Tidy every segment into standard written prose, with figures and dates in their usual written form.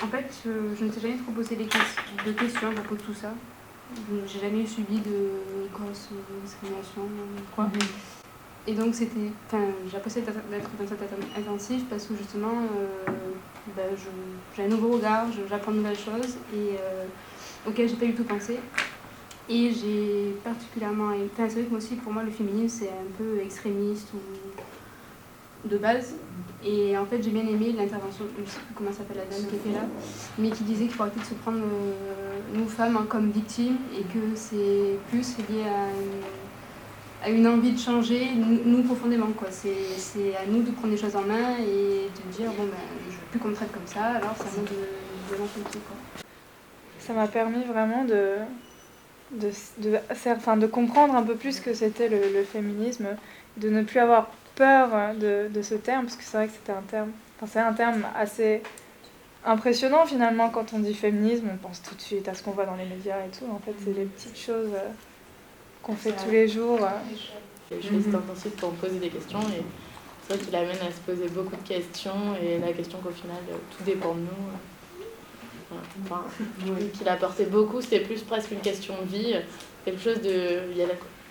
En fait, je ne t'ai jamais trop posé de questions à propos de tout ça. J'ai jamais subi de grosses discriminations, quoi. Et donc, j'ai apprécié d'être dans cette intensif parce que justement, j'ai un nouveau regard, j'apprends de nouvelles choses et auxquelles j'ai pas du tout pensé. Et j'ai particulièrement. C'est vrai que moi aussi, pour moi, le féminisme, c'est un peu extrémiste ou de base. Et en fait, j'ai bien aimé l'intervention, je sais plus comment s'appelle la dame qui était là, mais qui disait qu'il faut arrêter de se prendre, nous femmes, comme victimes et que c'est plus lié à une envie de changer, nous profondément, quoi. C'est à nous de prendre les choses en main et de dire, bon, je veux plus qu'on me traite comme ça, alors c'est à moi de lancer le truc, quoi. Ça m'a permis vraiment de comprendre un peu plus ce que c'était le féminisme, de ne plus avoir peur de ce terme, parce que c'est vrai que c'est un terme assez impressionnant finalement. Quand on dit féminisme, on pense tout de suite à ce qu'on voit dans les médias et tout. En fait, c'est les petites choses qu'on fait tous les jours. Je fais cet intensif pour me poser des questions et c'est vrai qu'il amène à se poser beaucoup de questions et la question qu'au final, tout dépend de nous. Enfin, qu'il apportait beaucoup, c'était plus presque une question de vie, quelque chose de... Il y a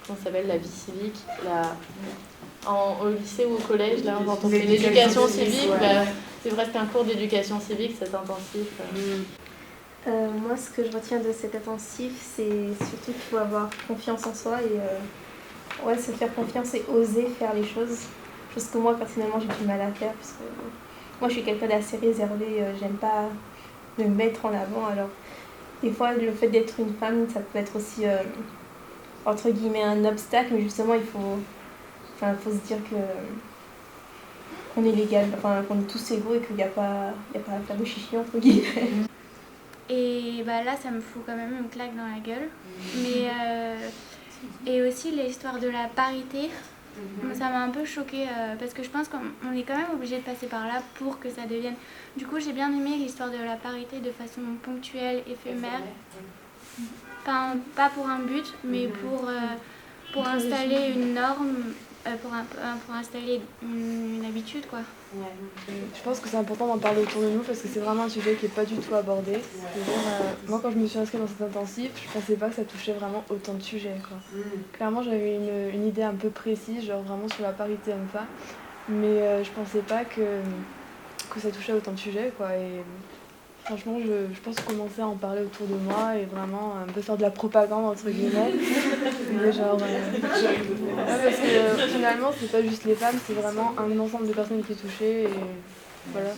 comment ça s'appelle, la vie civique, au lycée ou au collège, là, quand on fait l'éducation civique, c'est vrai, c'était un cours d'éducation civique, cet intensif. Moi, ce que je retiens de cet intensif, c'est surtout qu'il faut avoir confiance en soi et se faire confiance et oser faire les choses. Chose que moi, personnellement, j'ai du mal à faire parce que moi, je suis quelqu'un d'assez réservé, j'aime pas me mettre en avant. Alors, des fois, le fait d'être une femme, ça peut être aussi, entre guillemets, un obstacle, mais justement, il faut se dire qu'on est légal, qu'on est tous égaux et qu'il n'y a pas à faire de chichi, entre guillemets. Et là, ça me fout quand même une claque dans la gueule. Mais, et aussi l'histoire de la parité, ça m'a un peu choquée parce que je pense qu'on est quand même obligé de passer par là pour que ça devienne... Du coup, j'ai bien aimé l'histoire de la parité de façon ponctuelle, éphémère. Pas pour un but, mais pour installer une norme, pour installer une habitude, quoi. Je pense que c'est important d'en parler autour de nous parce que c'est vraiment un sujet qui n'est pas du tout abordé. Moi, quand je me suis inscrite dans cet intensif, je pensais pas que ça touchait vraiment autant de sujets, quoi. Clairement, j'avais une idée un peu précise, genre vraiment sur la parité homme-femme, mais je pensais pas que ça touchait autant de sujets, quoi. Et franchement, je pense commencer à en parler autour de moi et vraiment un peu faire de la propagande, entre guillemets. Mais parce que finalement, c'est pas juste les femmes, c'est vraiment un ensemble de personnes qui est touché et voilà.